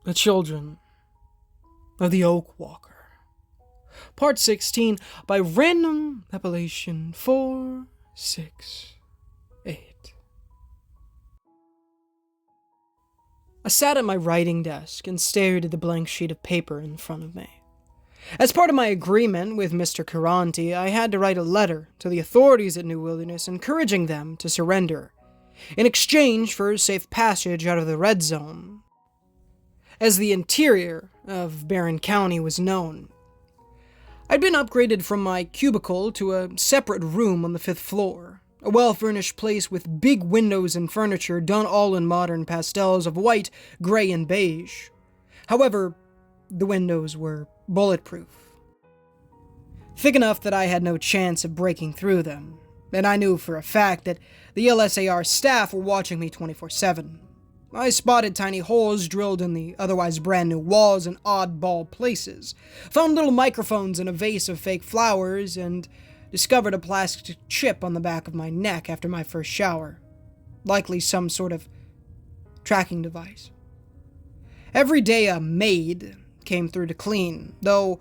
The Children of the Oak Walker. Part 16 by random appellation 468. I sat at my writing desk and stared at the blank sheet of paper in front of me. As part of my agreement with Mr. Caranti, I had to write a letter to the authorities at New Wilderness encouraging them to surrender, in exchange for safe passage out of the red zone, as the interior of Barron County was known. I'd been upgraded from my cubicle to a separate room on the 5th floor, a well-furnished place with big windows and furniture done all in modern pastels of white, gray, and beige. However, the windows were bulletproof, thick enough that I had no chance of breaking through them, and I knew for a fact that the LSAR staff were watching me 24/7. I spotted tiny holes drilled in the otherwise brand new walls in oddball places, found little microphones in a vase of fake flowers, and discovered a plastic chip on the back of my neck after my first shower. Likely some sort of tracking device. Every day a maid came through to clean, though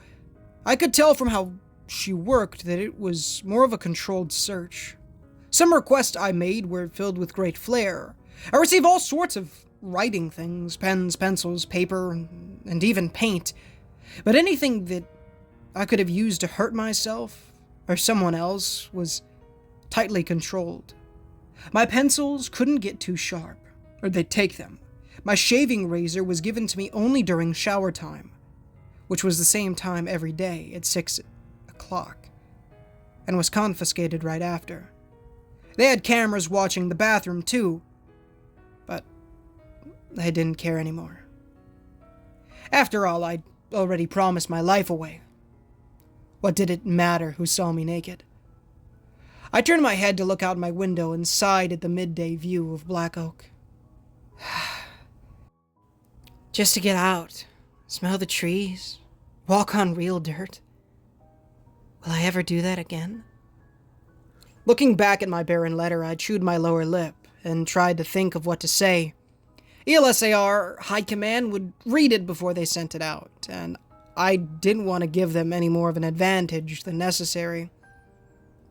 I could tell from how she worked that it was more of a controlled search. Some requests I made were filled with great flair. I received all sorts of writing things, pens, pencils, paper, and even paint. But anything that I could have used to hurt myself or someone else was tightly controlled. My pencils couldn't get too sharp, or they'd take them. My shaving razor was given to me only during shower time, which was the same time every day at 6 o'clock, and was confiscated right after. They had cameras watching the bathroom too, but I didn't care anymore. After all, I'd already promised my life away. What did it matter who saw me naked? I turned my head to look out my window and sighed at the midday view of Black Oak. Just to get out, smell the trees, walk on real dirt. Will I ever do that again? Looking back at my barren letter, I chewed my lower lip and tried to think of what to say. ELSAR High Command would read it before they sent it out, and I didn't want to give them any more of an advantage than necessary.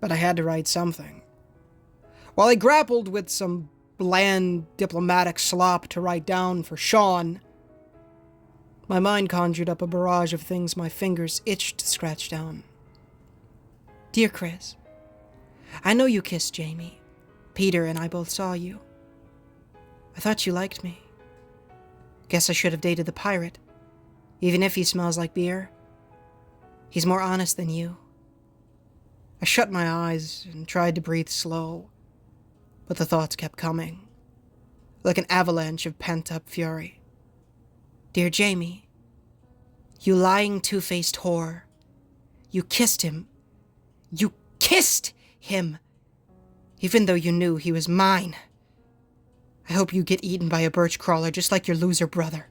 But I had to write something. While I grappled with some bland diplomatic slop to write down for Sean, my mind conjured up a barrage of things my fingers itched to scratch down. Dear Chris, I know you kissed Jamie. Peter and I both saw you. I thought you liked me. Guess I should have dated the pirate, even if he smells like beer. He's more honest than you. I shut my eyes and tried to breathe slow, but the thoughts kept coming, like an avalanche of pent-up fury. Dear Jamie, you lying two-faced whore. You kissed him. You kissed him! Even though you knew he was mine. I hope you get eaten by a birch crawler just like your loser brother.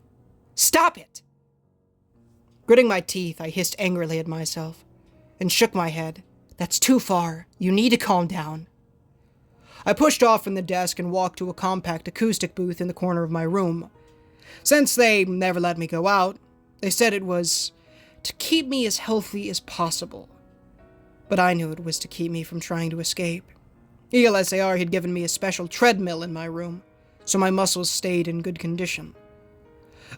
Stop it! Gritting my teeth, I hissed angrily at myself and shook my head. That's too far. You need to calm down. I pushed off from the desk and walked to a compact acoustic booth in the corner of my room. Since they never let me go out, they said it was to keep me as healthy as possible. But I knew it was to keep me from trying to escape. ELSAR had given me a special treadmill in my room, so my muscles stayed in good condition.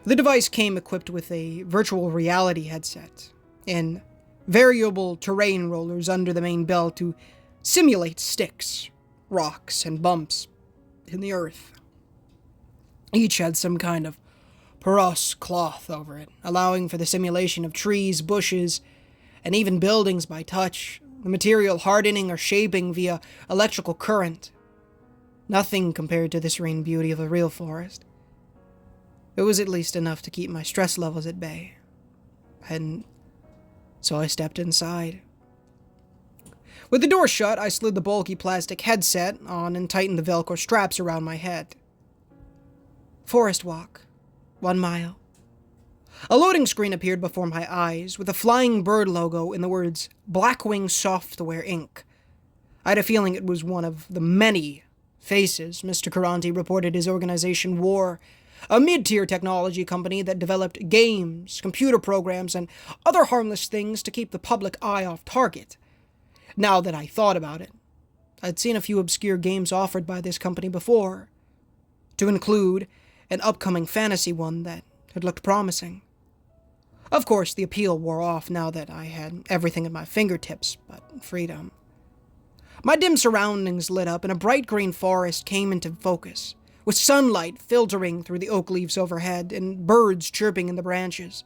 The device came equipped with a virtual reality headset and variable terrain rollers under the main belt to simulate sticks, rocks, and bumps in the earth. Each had some kind of porous cloth over it, allowing for the simulation of trees, bushes, and even buildings by touch, the material hardening or shaping via electrical current. Nothing compared to the serene beauty of a real forest. It was at least enough to keep my stress levels at bay. And so I stepped inside. With the door shut, I slid the bulky plastic headset on and tightened the Velcro straps around my head. Forest walk. 1 mile. A loading screen appeared before my eyes, with a flying bird logo in the words Blackwing Software Inc. I had a feeling it was one of the many faces Mr. Caranti reported his organization wore a mid-tier technology company that developed games, computer programs, and other harmless things to keep the public eye off target. Now that I thought about it, I'd seen a few obscure games offered by this company before, to include an upcoming fantasy one that had looked promising. Of course, the appeal wore off now that I had everything at my fingertips but freedom. My dim surroundings lit up and a bright green forest came into focus, with sunlight filtering through the oak leaves overhead and birds chirping in the branches.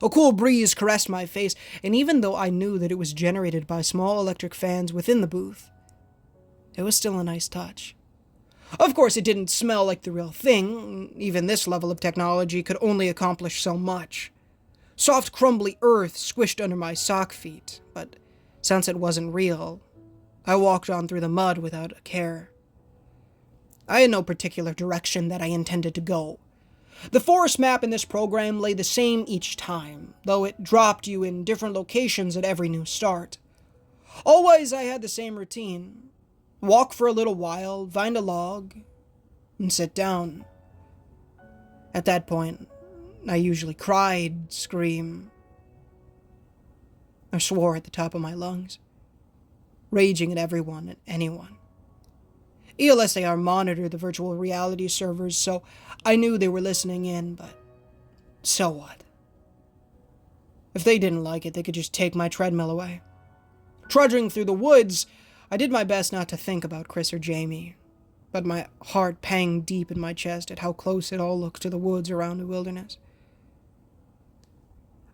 A cool breeze caressed my face, and even though I knew that it was generated by small electric fans within the booth, it was still a nice touch. Of course, it didn't smell like the real thing. Even this level of technology could only accomplish so much. Soft, crumbly earth squished under my sock feet, but since it wasn't real, I walked on through the mud without a care. I had no particular direction that I intended to go. The forest map in this program lay the same each time, though it dropped you in different locations at every new start. Always I had the same routine. Walk for a little while, find a log, and sit down. At that point, I usually cried, screamed, or swore at the top of my lungs, raging at everyone and anyone. ELSAR monitored the virtual reality servers, so I knew they were listening in, but so what? If they didn't like it, they could just take my treadmill away. Trudging through the woods, I did my best not to think about Chris or Jamie, but my heart panged deep in my chest at how close it all looked to the woods around the wilderness.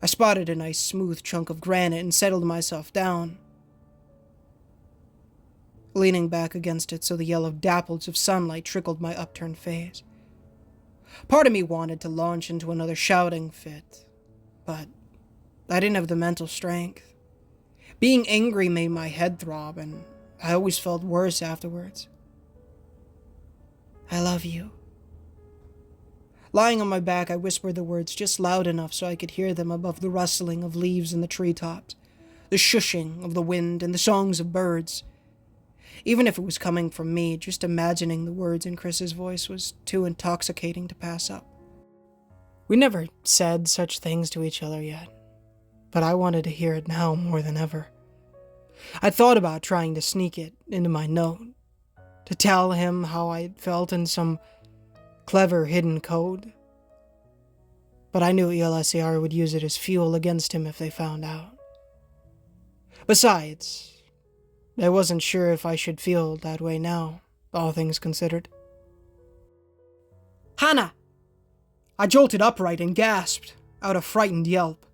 I spotted a nice smooth chunk of granite and settled myself down, leaning back against it so the yellow dapples of sunlight trickled my upturned face. Part of me wanted to launch into another shouting fit, but I didn't have the mental strength. Being angry made my head throb, and I always felt worse afterwards. I love you. Lying on my back, I whispered the words just loud enough so I could hear them above the rustling of leaves in the treetops, the shushing of the wind, and the songs of birds. Even if it was coming from me, just imagining the words in Chris's voice was too intoxicating to pass up. We never said such things to each other yet, but I wanted to hear it now more than ever. I thought about trying to sneak it into my note, to tell him how I felt in some clever hidden code, but I knew ELSAR would use it as fuel against him if they found out. Besides, I wasn't sure if I should feel that way now, all things considered. Hannah! I jolted upright and gasped out a frightened yelp.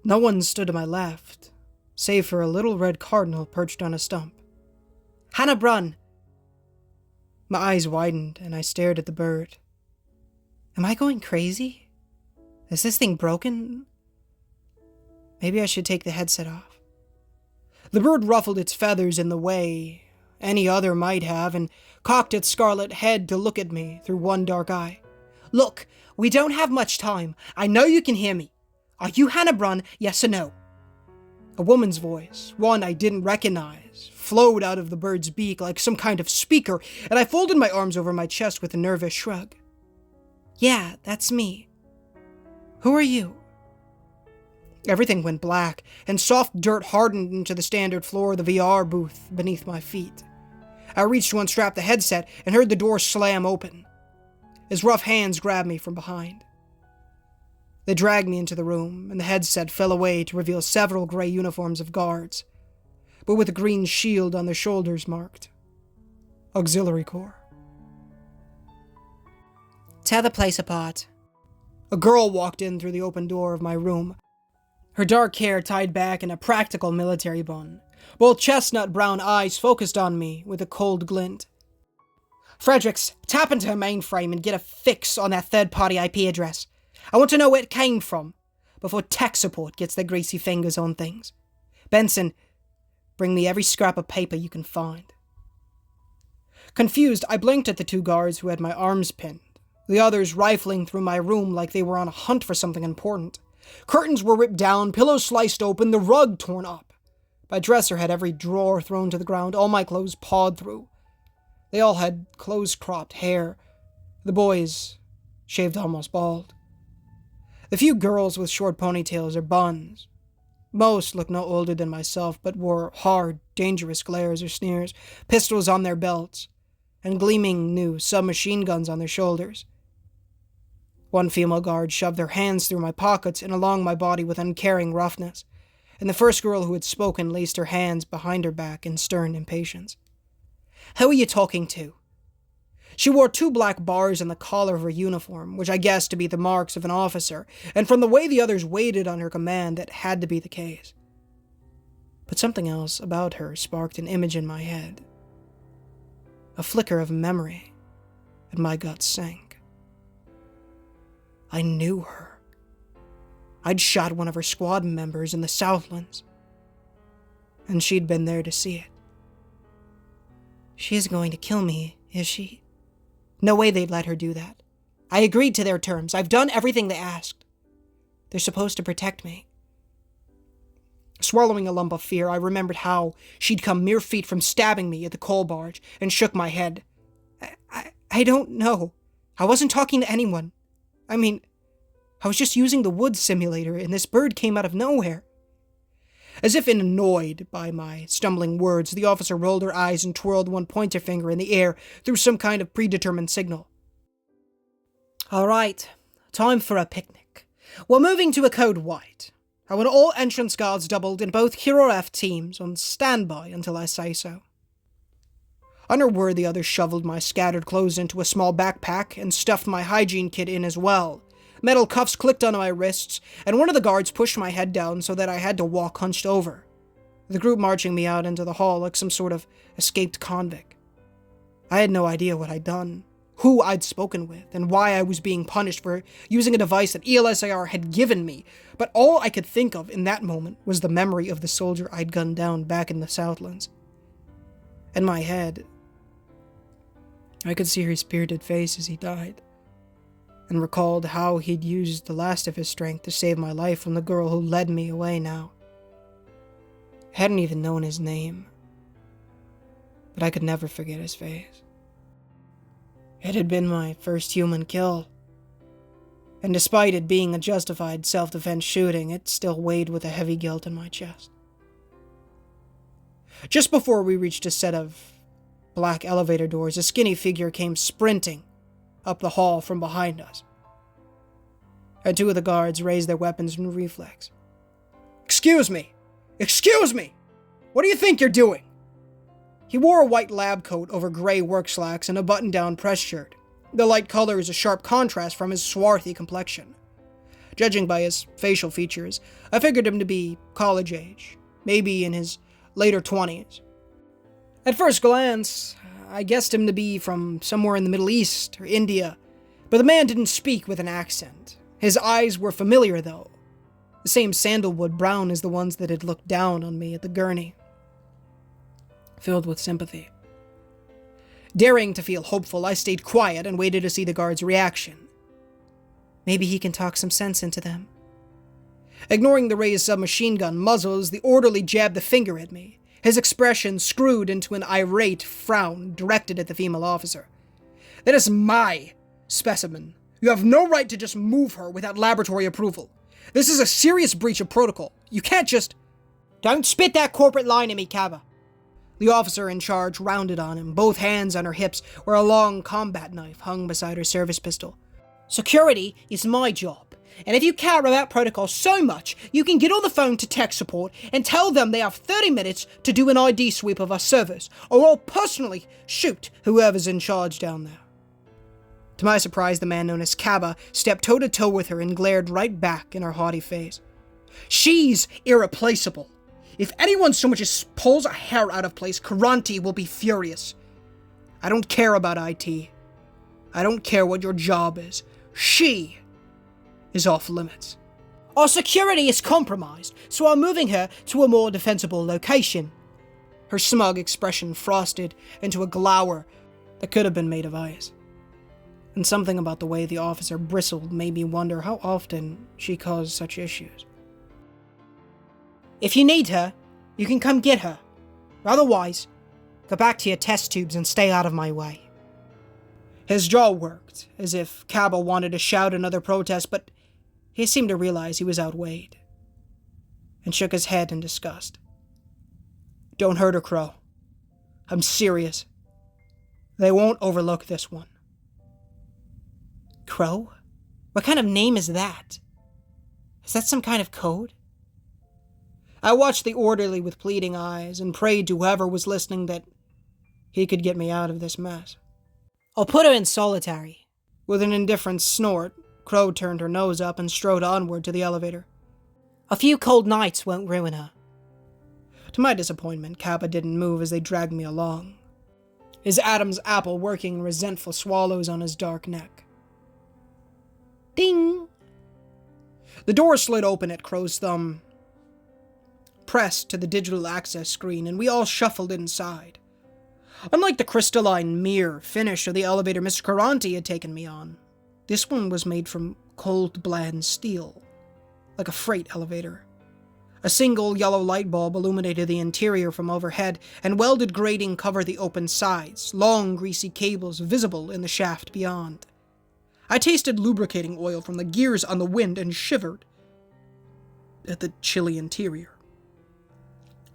No one stood to my left, save for a little red cardinal perched on a stump. Hannah Brunn! My eyes widened and I stared at the bird. Am I going crazy? Is this thing broken? Maybe I should take the headset off. The bird ruffled its feathers in the way any other might have and cocked its scarlet head to look at me through one dark eye. Look, we don't have much time. I know you can hear me. Are you Hannah Brunn, yes or no? A woman's voice, one I didn't recognize, flowed out of the bird's beak like some kind of speaker, and I folded my arms over my chest with a nervous shrug. Yeah, that's me. Who are you? Everything went black, and soft dirt hardened into the standard floor of the VR booth beneath my feet. I reached to unstrap the headset and heard the door slam open. His rough hands grabbed me from behind. They dragged me into the room, and the headset fell away to reveal several gray uniforms of guards, but with a green shield on their shoulders marked Auxiliary Corps. Tear the place apart. A girl walked in through the open door of my room, her dark hair tied back in a practical military bun, while chestnut brown eyes focused on me with a cold glint. Fredericks, tap into her mainframe and get a fix on that third-party IP address. I want to know where it came from, before tech support gets their greasy fingers on things. Benson, bring me every scrap of paper you can find. Confused, I blinked at the two guards who had my arms pinned, the others rifling through my room like they were on a hunt for something important. Curtains were ripped down, pillows sliced open, the rug torn up. My dresser had every drawer thrown to the ground, all my clothes pawed through. They all had close-cropped hair. The boys shaved almost bald. The few girls with short ponytails or buns. Most looked no older than myself, but wore hard, dangerous glares or sneers, pistols on their belts, and gleaming new submachine guns on their shoulders. One female guard shoved their hands through my pockets and along my body with uncaring roughness, and the first girl who had spoken laced her hands behind her back in stern impatience. "Who are you talking to?" She wore 2 black bars on the collar of her uniform, which I guessed to be the marks of an officer, and from the way the others waited on her command, that had to be the case. But something else about her sparked an image in my head. A flicker of memory, and my gut sank. I knew her. I'd shot one of her squad members in the Southlands, and she'd been there to see it. "She is going to kill me, is she?" No way they'd let her do that. I agreed to their terms. I've done everything they asked. They're supposed to protect me. Swallowing a lump of fear, I remembered how she'd come mere feet from stabbing me at the coal barge and shook my head. I don't know. I wasn't talking to anyone. I was just using the woods simulator and this bird came out of nowhere. As if annoyed by my stumbling words, the officer rolled her eyes and twirled one pointer finger in the air through some kind of predetermined signal. "All right, time for a picnic. We're moving to a code white. I want all entrance guards doubled and both Hero F teams on standby until I say so." On her word, the others shoveled my scattered clothes into a small backpack and stuffed my hygiene kit in as well. Metal cuffs clicked onto my wrists, and one of the guards pushed my head down so that I had to walk hunched over, the group marching me out into the hall like some sort of escaped convict. I had no idea what I'd done, who I'd spoken with, and why I was being punished for using a device that ELSIR had given me, but all I could think of in that moment was the memory of the soldier I'd gunned down back in the Southlands. In my head, I could see her spirited face as he died, and recalled how he'd used the last of his strength to save my life from the girl who led me away now. I hadn't even known his name, but I could never forget his face. It had been my first human kill, and despite it being a justified self-defense shooting, it still weighed with a heavy guilt in my chest. Just before we reached a set of black elevator doors, a skinny figure came sprinting up the hall from behind us, and 2 of the guards raised their weapons in reflex. Excuse me! What do you think you're doing?" He wore a white lab coat over gray work slacks and a button-down press shirt. The light color is a sharp contrast from his swarthy complexion. Judging by his facial features, I figured him to be college age, maybe in his later 20s. At first glance, I guessed him to be from somewhere in the Middle East or India, but the man didn't speak with an accent. His eyes were familiar, though, the same sandalwood brown as the ones that had looked down on me at the gurney, filled with sympathy. Daring to feel hopeful, I stayed quiet and waited to see the guard's reaction. Maybe he can talk some sense into them. Ignoring the raised submachine gun muzzles, the orderly jabbed a finger at me, his expression screwed into an irate frown directed at the female officer. "That is my specimen. You have no right to just move her without laboratory approval. This is a serious breach of protocol. You can't just—" "Don't spit that corporate line at me, Kaba." The officer in charge rounded on him, both hands on her hips where a long combat knife hung beside her service pistol. "Security is my job. And if you care about protocol so much, you can get on the phone to tech support and tell them they have 30 minutes to do an ID sweep of our servers, or I'll personally shoot whoever's in charge down there." To my surprise, the man known as Kaba stepped toe-to-toe with her and glared right back in her haughty face. "She's irreplaceable. If anyone so much as pulls a hair out of place, Karanti will be furious. I don't care about IT. I don't care what your job is. She is off limits. Our security is compromised, so I'm moving her to a more defensible location." Her smug expression frosted into a glower that could have been made of ice. And something about the way the officer bristled made me wonder how often she caused such issues. "If you need her, you can come get her. Otherwise, go back to your test tubes and stay out of my way." His jaw worked, as if Cabba wanted to shout another protest, but he seemed to realize he was outweighed, and shook his head in disgust. Don't hurt her, Crow. I'm serious. They won't overlook this one. Crow? What kind of name is that? Is that some kind of code? I watched the orderly with pleading eyes and prayed to whoever was listening that he could get me out of this mess. I'll put her in solitary. With an indifferent snort, Crow turned her nose up and strode onward to the elevator. A few cold nights won't ruin her. To my disappointment, Kappa didn't move as they dragged me along, his Adam's apple working in resentful swallows on his dark neck. Ding! The door slid open at Crow's thumb, pressed to the digital access screen, and we all shuffled inside. Unlike the crystalline mirror finish of the elevator Mr. Caranti had taken me on, this one was made from cold, bland steel, like a freight elevator. A single yellow light bulb illuminated the interior from overhead, and welded grating covered the open sides, long greasy cables visible in the shaft beyond. I tasted lubricating oil from the gears on the wind and shivered at the chilly interior.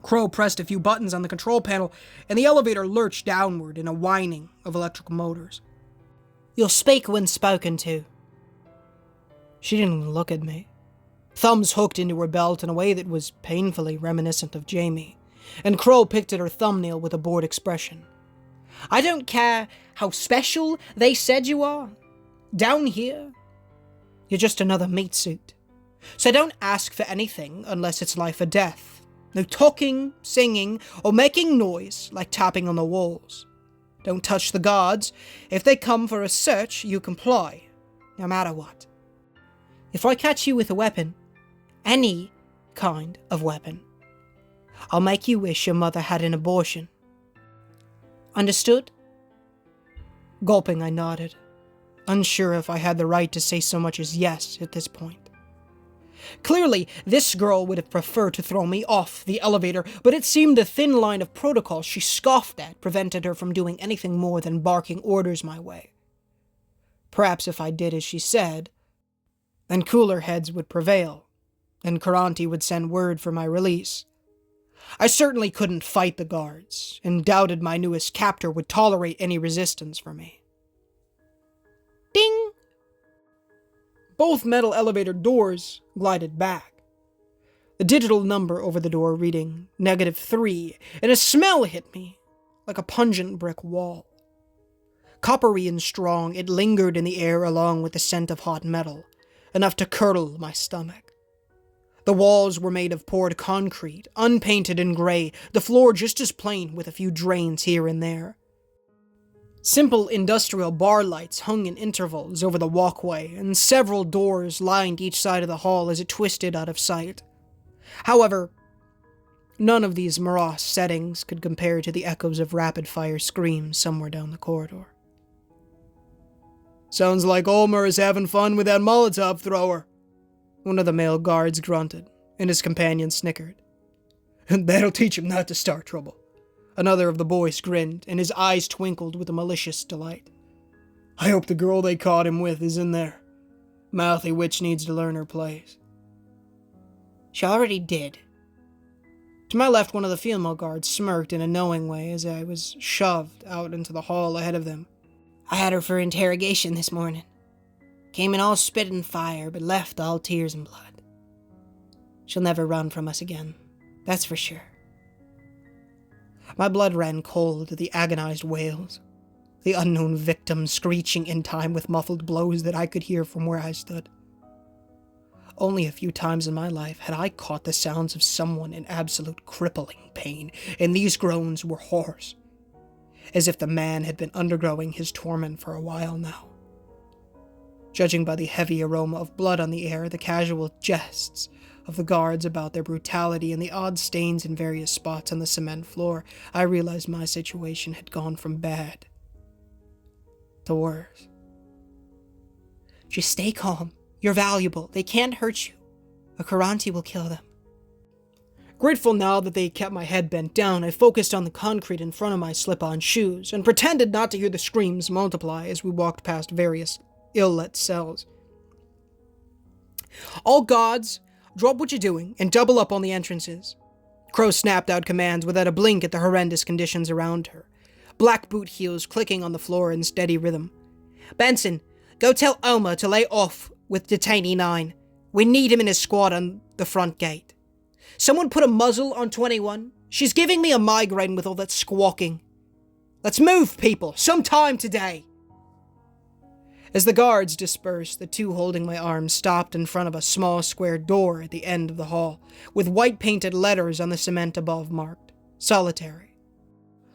Crow pressed a few buttons on the control panel, and the elevator lurched downward in a whining of electric motors. You'll speak when spoken to. She didn't even look at me. Thumbs hooked into her belt in a way that was painfully reminiscent of Jamie, and Crow picked at her thumbnail with a bored expression. I don't care how special they said you are. Down here, you're just another meat suit. So don't ask for anything unless it's life or death. No talking, singing, or making noise like tapping on the walls. Don't touch the guards. If they come for a search, you comply, no matter what. If I catch you with a weapon, any kind of weapon, I'll make you wish your mother had an abortion. Understood? Gulping, I nodded, unsure if I had the right to say so much as yes at this point. Clearly, this girl would have preferred to throw me off the elevator, but it seemed the thin line of protocol she scoffed at prevented her from doing anything more than barking orders my way. Perhaps if I did as she said, then cooler heads would prevail, and Caranti would send word for my release. I certainly couldn't fight the guards, and doubted my newest captor would tolerate any resistance from me. Ding! Both metal elevator doors glided back. The digital number over the door reading -3, and a smell hit me like a pungent brick wall. Coppery and strong, it lingered in the air along with the scent of hot metal, enough to curdle my stomach. The walls were made of poured concrete, unpainted and gray, the floor just as plain with a few drains here and there. Simple industrial bar lights hung in intervals over the walkway, and several doors lined each side of the hall as it twisted out of sight. However, none of these morose settings could compare to the echoes of rapid-fire screams somewhere down the corridor. Sounds like Ulmer is having fun with that Molotov thrower, one of the male guards grunted, and his companion snickered. And that'll teach him not to start trouble. Another of the boys grinned, and his eyes twinkled with a malicious delight. I hope the girl they caught him with is in there. Mouthy witch needs to learn her place. She already did. To my left, one of the female guards smirked in a knowing way as I was shoved out into the hall ahead of them. I had her for interrogation this morning. Came in all spit and fire, but left all tears and blood. She'll never run from us again, that's for sure. My blood ran cold at the agonized wails, the unknown victim screeching in time with muffled blows that I could hear from where I stood. Only a few times in my life had I caught the sounds of someone in absolute crippling pain, and these groans were hoarse, as if the man had been undergoing his torment for a while now. Judging by the heavy aroma of blood on the air, the casual jests of the guards about their brutality, and the odd stains in various spots on the cement floor, I realized my situation had gone from bad to worse. Just stay calm. You're valuable. They can't hurt you. A Caranti will kill them. Grateful now that they kept my head bent down, I focused on the concrete in front of my slip-on shoes and pretended not to hear the screams multiply as we walked past various ill-lit cells. All gods, drop what you're doing and double up on the entrances. Crow snapped out commands without a blink at the horrendous conditions around her. Black boot heels clicking on the floor in steady rhythm. Benson, go tell Oma to lay off with Detainee 9. We need him in his squad on the front gate. Someone put a muzzle on 21. She's giving me a migraine with all that squawking. Let's move, people, sometime today. As the guards dispersed, the two holding my arm stopped in front of a small square door at the end of the hall, with white painted letters on the cement above marked, Solitary.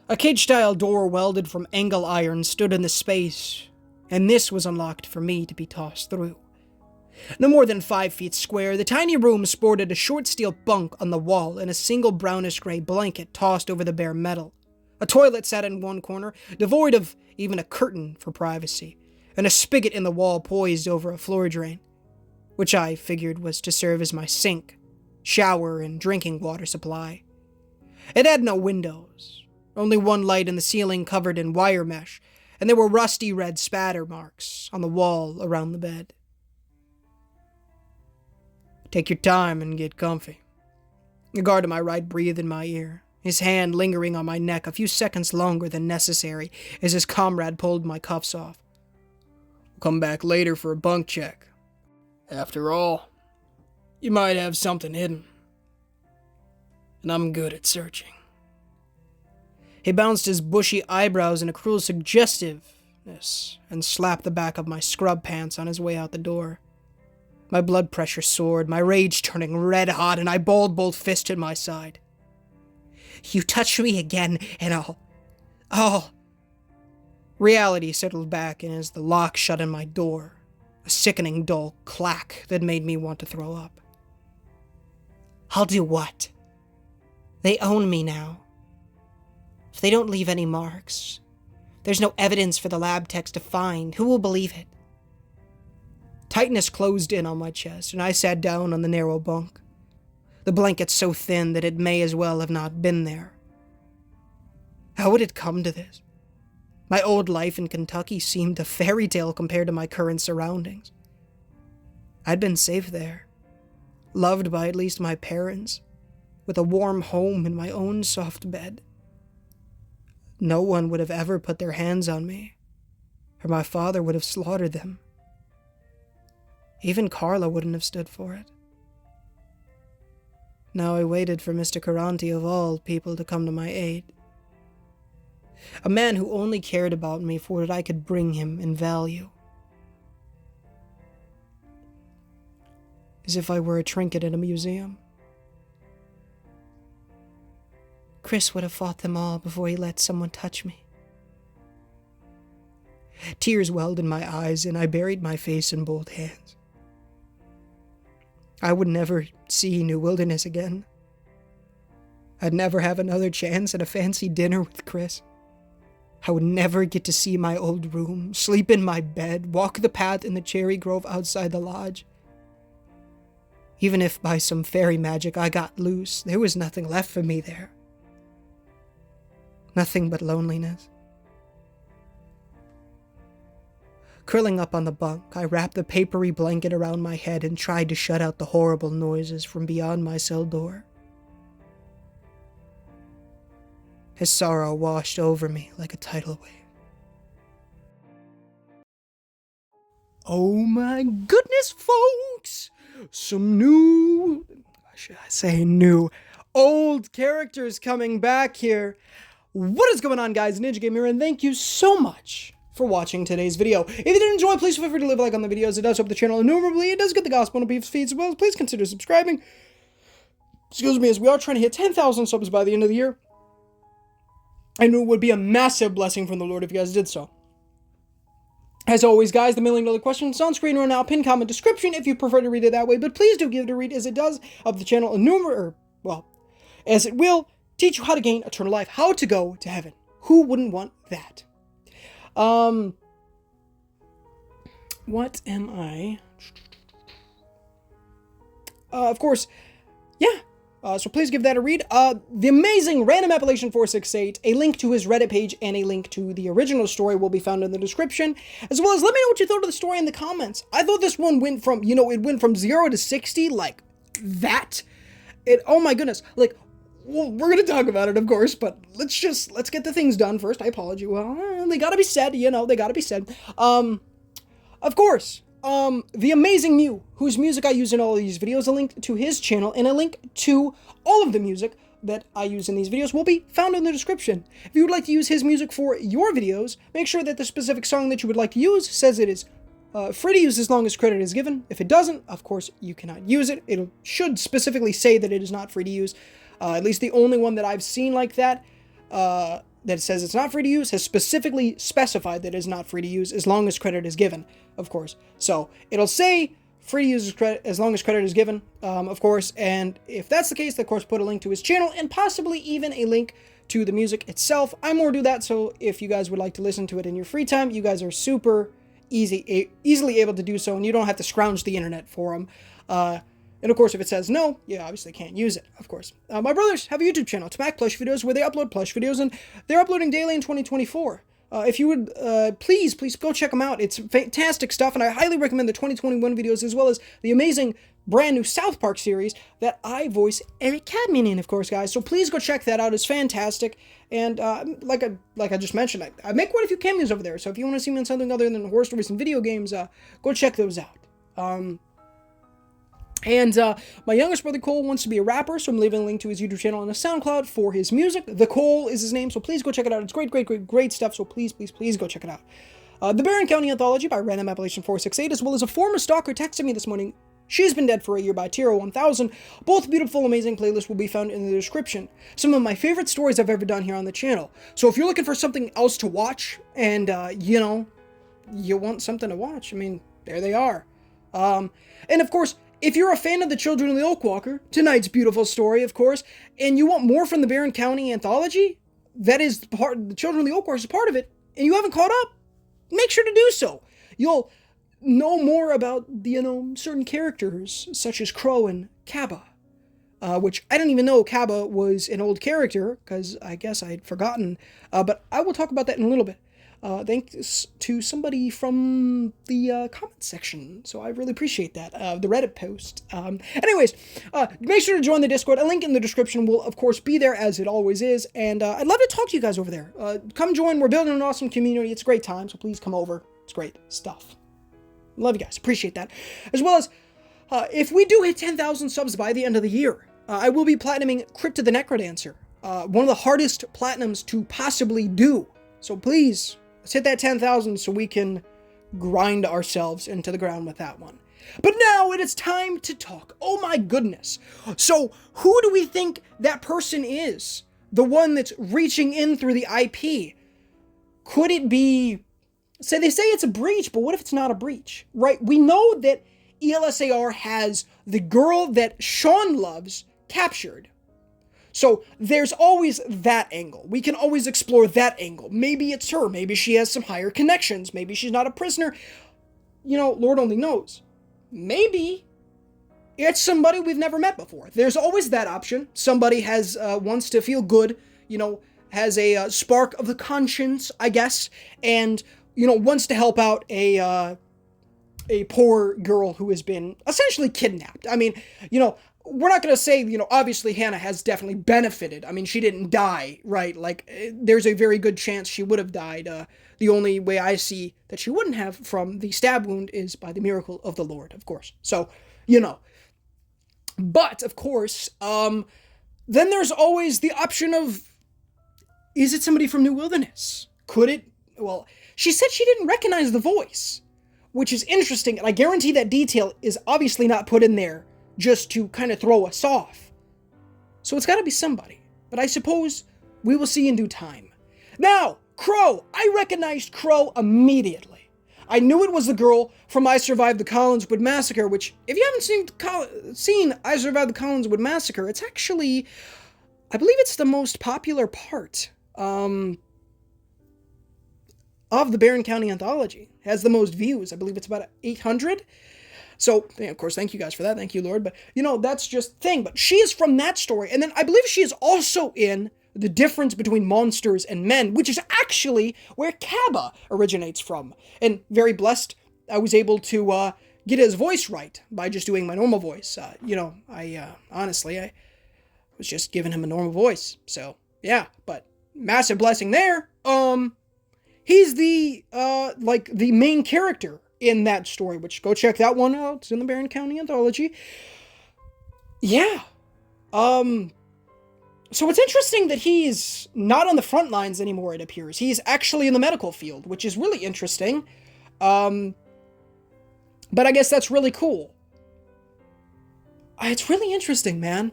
A cage-style door welded from angle iron stood in the space, and this was unlocked for me to be tossed through. No more than 5 feet square, the tiny room sported a short steel bunk on the wall and a single brownish-gray blanket tossed over the bare metal. A toilet sat in one corner, devoid of even a curtain for privacy, and a spigot in the wall poised over a floor drain, which I figured was to serve as my sink, shower, and drinking water supply. It had no windows, only one light in the ceiling covered in wire mesh, and there were rusty red spatter marks on the wall around the bed. Take your time and get comfy. The guard to my right breathed in my ear, his hand lingering on my neck a few seconds longer than necessary as his comrade pulled my cuffs off. We'll come back later for a bunk check. After all, you might have something hidden. And I'm good at searching. He bounced his bushy eyebrows in a cruel suggestiveness and slapped the back of my scrub pants on his way out the door. My blood pressure soared, my rage turning red hot, and I balled both fists at my side. You touch me again, and I'll... Reality settled back, and as the lock shut in my door, a sickening dull clack that made me want to throw up. I'll do what? They own me now. If they don't leave any marks, there's no evidence for the lab techs to find. Who will believe it? Tightness closed in on my chest, and I sat down on the narrow bunk. The blanket so thin that it may as well have not been there. How would it come to this? My old life in Kentucky seemed a fairy tale compared to my current surroundings. I'd been safe there, loved by at least my parents, with a warm home in my own soft bed. No one would have ever put their hands on me, or my father would have slaughtered them. Even Carla wouldn't have stood for it. Now I waited for Mr. Caranti of all people to come to my aid. A man who only cared about me for what I could bring him in value. As if I were a trinket in a museum. Chris would have fought them all before he let someone touch me. Tears welled in my eyes, and I buried my face in both hands. I would never see New Wilderness again. I'd never have another chance at a fancy dinner with Chris. I would never get to see my old room, sleep in my bed, walk the path in the cherry grove outside the lodge. Even if by some fairy magic I got loose, there was nothing left for me there. Nothing but loneliness. Curling up on the bunk, I wrapped the papery blanket around my head and tried to shut out the horrible noises from beyond my cell door. His sorrow washed over me like a tidal wave. Oh my goodness, folks! Some new, should I say new, old characters coming back here. What is going on, guys? Ninja Gamer, and thank you so much for watching today's video. If you did enjoy, please feel free to leave a like on the videos. It does help the channel innumerably. It does get the gospel on people's feeds as well. Please consider subscribing. Excuse me, as we are trying to hit 10,000 subs by the end of the year. And it would be a massive blessing from the Lord if you guys did so. As always, guys, the $1 million question is on screen right now. Pin comment description if you prefer to read it that way. But please do give it a read, as it does help the channel as it will teach you how to gain eternal life, how to go to heaven. Who wouldn't want that? What am I? Of course, yeah, So please give that a read. The amazing Random Appellation 468, a link to his Reddit page and a link to the original story will be found in the description, as well as let me know what you thought of the story in the comments. I thought this one went from, it went from 0 to 60 like that. Oh my goodness. Like, well, we're going to talk about it, of course, but let's get the things done first. I apologize. Well, they got to be said, they got to be said. Of course. The amazing Mew, whose music I use in all of these videos, a link to his channel, and a link to all of the music that I use in these videos will be found in the description. If you would like to use his music for your videos, make sure that the specific song that you would like to use says it is free to use as long as credit is given. If it doesn't, of course, you cannot use it. It should specifically say that it is not free to use. At least the only one that I've seen like that, that says it's not free to use, has specifically specified that it is not free to use as long as credit is given, of course. So it'll say free to use as long as credit is given, of course, and if that's the case, of course, put a link to his channel and possibly even a link to the music itself. I more do that, so if you guys would like to listen to it in your free time, you guys are super easily able to do so, and you don't have to scrounge the internet for them. And of course, if it says no, you obviously can't use it, of course. My brothers have a YouTube channel, Tamac Plush Videos, where they upload plush videos, and they're uploading daily in 2024. If you would, please go check them out. It's fantastic stuff, and I highly recommend the 2021 videos, as well as the amazing brand new South Park series that I voice Eric Cadman in, of course, guys. So please go check that out. It's fantastic. And like I just mentioned, I make quite a few cameos over there. So if you want to see me in something other than horror stories and video games, go check those out. And my youngest brother Cole wants to be a rapper, so I'm leaving a link to his YouTube channel and a SoundCloud for his music. The Cole is his name, so please go check it out. It's great stuff, so please go check it out. The Barron County Anthology by Random Appellation 468, as well as a former stalker texted me this morning. She's Been Dead for a Year by Tiro 1000. Both beautiful, amazing playlists will be found in the description. Some of my favorite stories I've ever done here on the channel. So if you're looking for something else to watch, and, you want something to watch, I mean, there they are. And of course, if you're a fan of The Children of the Oak Walker, tonight's beautiful story, of course, and you want more from the Barron County Anthology, that is The Children of the Oak Walker is part of it, and you haven't caught up, make sure to do so. You'll know more about, certain characters, such as Crow and Kaba, which I didn't even know Kaba was an old character, because I guess I'd forgotten, but I will talk about that in a little bit. Thanks to somebody from the comment section, so I really appreciate that, the Reddit post. Anyways, make sure to join the Discord. A link in the description will, of course, be there, as it always is, and I'd love to talk to you guys over there. Come join. We're building an awesome community. It's a great time, so please come over. It's great stuff. Love you guys. Appreciate that. As well as, if we do hit 10,000 subs by the end of the year, I will be platinuming Crypto the Necrodancer, one of the hardest platinums to possibly do. So please, let's hit that 10,000 so we can grind ourselves into the ground with that one. But now it is time to talk. Oh my goodness. So who do we think that person is? The one that's reaching in through the IP? Could it be... So they say it's a breach, but what if it's not a breach? Right? We know that ELSAR has the girl that Sean loves captured. So there's always that angle. We can always explore that angle. Maybe it's her. Maybe she has some higher connections. Maybe she's not a prisoner. Lord only knows. Maybe it's somebody we've never met before. There's always that option. Somebody wants to feel good, has a spark of the conscience, I guess, and, wants to help out a poor girl who has been essentially kidnapped. I mean, we're not going to say, obviously Hannah has definitely benefited. I mean, she didn't die, right? Like, there's a very good chance she would have died. The only way I see that she wouldn't have from the stab wound is by the miracle of the Lord, of course. So, But, of course, then there's always the option of, is it somebody from New Wilderness? Could it? Well, she said she didn't recognize the voice, which is interesting, and I guarantee that detail is obviously not put in there just to kind of throw us off. So it's got to be somebody. But I suppose we will see in due time. Now, Crow. I recognized Crow immediately. I knew it was the girl from I Survived the Collinswood Massacre, which, if you haven't seen I Survived the Collinswood Massacre, it's actually, I believe it's the most popular part of the Barron County Anthology. It has the most views. I believe it's about 800. So, of course, thank you guys for that. Thank you, Lord. But, that's just thing. But she is from that story. And then I believe she is also in The Difference Between Monsters and Men, which is actually where Kaba originates from. And very blessed, I was able to get his voice right by just doing my normal voice. Honestly, I was just giving him a normal voice. So, yeah. But massive blessing there. He's the main character in that story, which go check that one out. It's in the Barron County Anthology. Yeah. So it's interesting that he's not on the front lines anymore, it appears. He's actually in the medical field, which is really interesting. But I guess that's really cool. It's really interesting, man.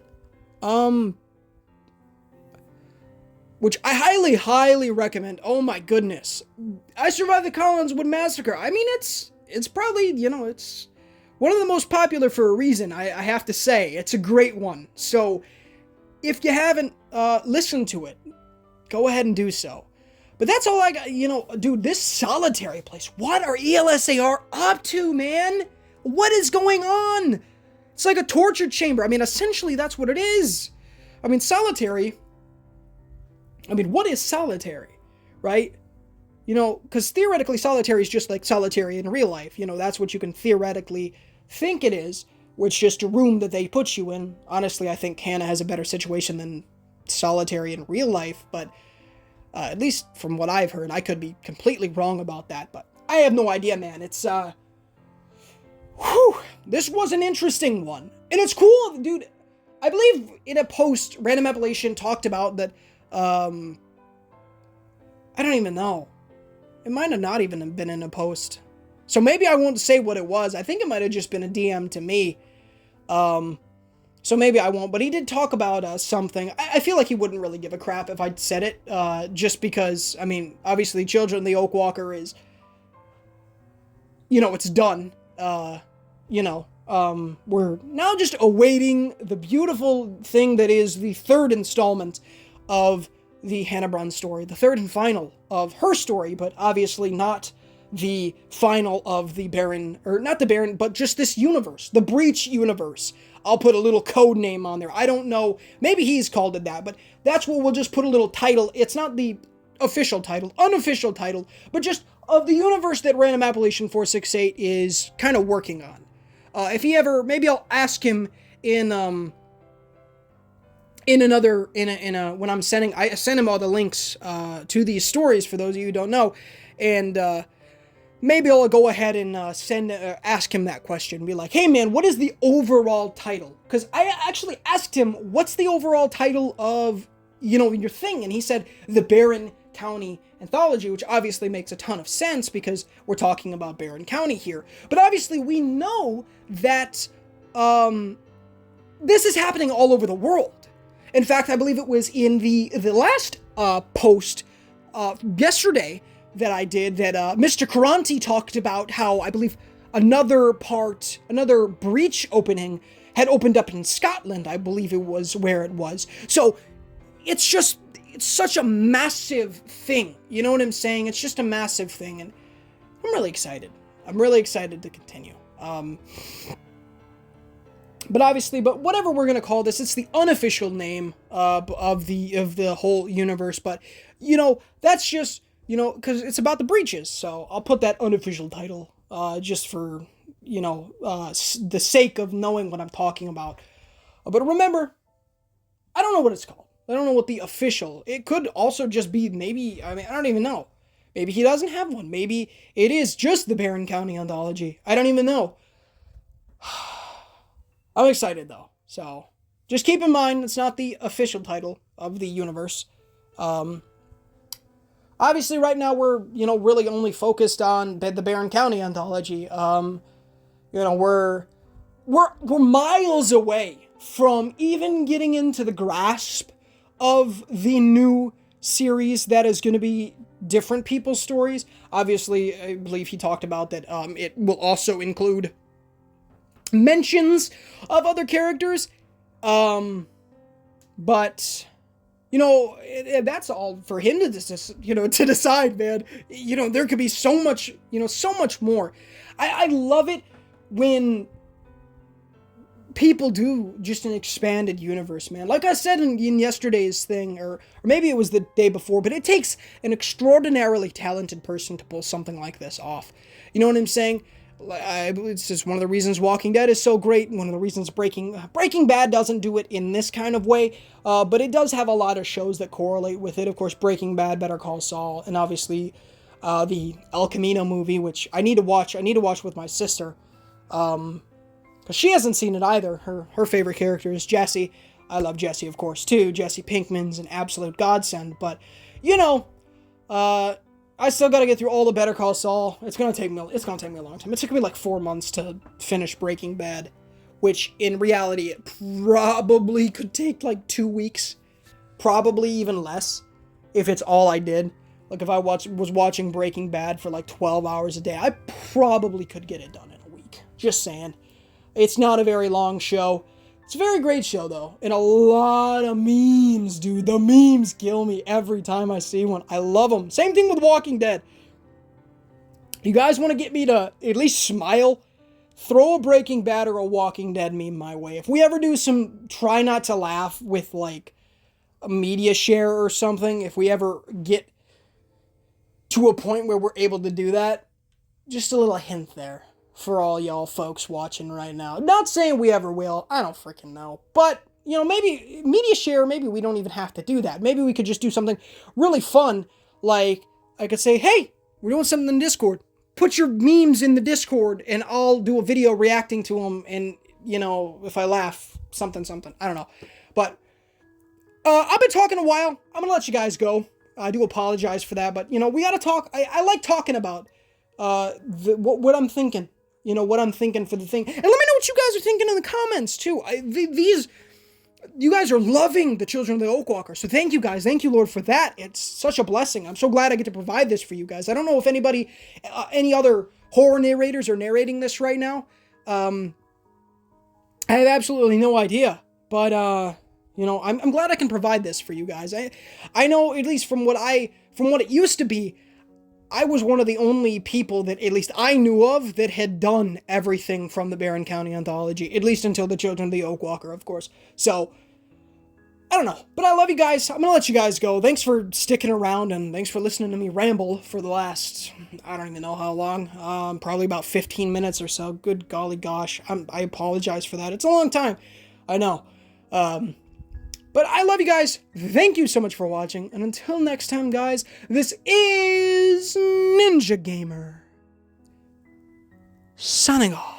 Which I highly, highly recommend. Oh my goodness. I Survived the Collinswood Massacre. I mean, it's probably, it's one of the most popular for a reason, I have to say. It's a great one. So, if you haven't listened to it, go ahead and do so. But that's all I got, dude, this solitary place. What are ELSAR up to, man? What is going on? It's like a torture chamber. I mean, essentially, that's what it is. I mean, solitary... what is solitary, right? Because theoretically solitary is just like solitary in real life. That's what you can theoretically think it is, which just a room that they put you in. Honestly, I think Hannah has a better situation than solitary in real life, but at least from what I've heard, I could be completely wrong about that, but I have no idea, man. It's, this was an interesting one. And it's cool, dude. I believe in a post, Random Appellation talked about that, I don't even know. It might have not even been in a post. So maybe I won't say what it was. I think it might have just been a DM to me. So maybe I won't. But he did talk about something. I feel like he wouldn't really give a crap if I'd said it. Just because, obviously Children of the Oak Walker is, it's done. We're now just awaiting the beautiful thing that is the third installment of the Hannah Brunn story, the third and final of her story, but obviously not the final of the Baron, or not the Baron, but just this universe, the Breach universe. I'll put a little code name on there. I don't know, maybe he's called it that, but that's what we'll just put a little title. It's not the official title, unofficial title, but just of the universe that Random Appellation 468 is kind of working on. If he ever, maybe I'll ask him in when I'm sending, I send him all the links to these stories for those of you who don't know, and maybe I'll go ahead and ask him that question, be like, hey man, what is the overall title? Because I actually asked him, what's the overall title of, your thing? And he said, the Barron County Anthology, which obviously makes a ton of sense because we're talking about Barron County here. But obviously we know that this is happening all over the world. In fact, I believe it was in the last post yesterday that I did that Mr. Caranti talked about how I believe another breach opening had opened up in Scotland. I believe it was where it was. So it's such a massive thing. You know what I'm saying? It's just a massive thing, and I'm really excited. I'm really excited to continue. But whatever we're gonna call this, it's the unofficial name of the whole universe. But that's just because it's about the breaches. So I'll put that unofficial title just for the sake of knowing what I'm talking about. But remember, I don't know what it's called. I don't know what the official. It could also just be maybe. I don't even know. Maybe he doesn't have one. Maybe it is just the Barron County Anthology. I don't even know. I'm excited though, so just keep in mind it's not the official title of the universe. Obviously right now we're, really only focused on the Barron County Anthology. We're miles away from even getting into the grasp of the new series that is going to be different people's stories. Obviously, I believe he talked about that it will also include mentions of other characters, but that's all for him to to decide, man. There could be so much more. I love it when people do just an expanded universe, man. Like I said in yesterday's thing, or maybe it was the day before, but it takes an extraordinarily talented person to pull something like this off. You know what I'm saying? It's just one of the reasons Walking Dead is so great, and one of the reasons Breaking Bad doesn't do it in this kind of way, but it does have a lot of shows that correlate with it. Of course, Breaking Bad, Better Call Saul, and obviously the El Camino movie, which I need to watch with my sister, because she hasn't seen it either. Her favorite character is Jesse. I love Jesse, of course, too. Jesse Pinkman's an absolute godsend, but, you know, I still gotta get through all the Better Call Saul. It's gonna take me a long time. It took me like 4 months to finish Breaking Bad, which in reality it probably could take like 2 weeks, probably even less, if it's all I did. Like if I was watching Breaking Bad for like 12 hours a day, I probably could get it done in a week. Just saying. It's not a very long show. It's a very great show, though, and a lot of memes, dude. The memes kill me every time I see one. I love them. Same thing with Walking Dead. You guys want to get me to at least smile? Throw a Breaking Bad or a Walking Dead meme my way. If we ever do some try not to laugh with, like, a media share or something, if we ever get to a point where we're able to do that, just a little hint there for all y'all folks watching right now. Not saying we ever will. I don't freaking know. But, you know, maybe media share, maybe we don't even have to do that. Maybe we could just do something really fun. Like, I could say, hey, we're doing something in Discord. Put your memes in the Discord and I'll do a video reacting to them. And, you know, if I laugh, something. I don't know. But I've been talking a while. I'm going to let you guys go. I do apologize for that. But, you know, we got to talk. I like talking about what I'm thinking. You know, what I'm thinking for the thing. And let me know what you guys are thinking in the comments, too. You guys are loving the Children of the Oak Walker. So thank you, guys. Thank you, Lord, for that. It's such a blessing. I'm so glad I get to provide this for you guys. I don't know if any other horror narrators are narrating this right now. I have absolutely no idea. But, you know, I'm glad I can provide this for you guys. I know, at least from what it used to be, I was one of the only people that at least I knew of that had done everything from the Barron County Anthology, at least until the Children of the Oak Walker, of course. So, I don't know, but I love you guys. I'm going to let you guys go. Thanks for sticking around, and thanks for listening to me ramble for the last, I don't even know how long, probably about 15 minutes or so. Good golly gosh, I apologize for that. It's a long time, I know. But I love you guys. Thank you so much for watching. And until next time, guys, this is Ninja Gamer signing off.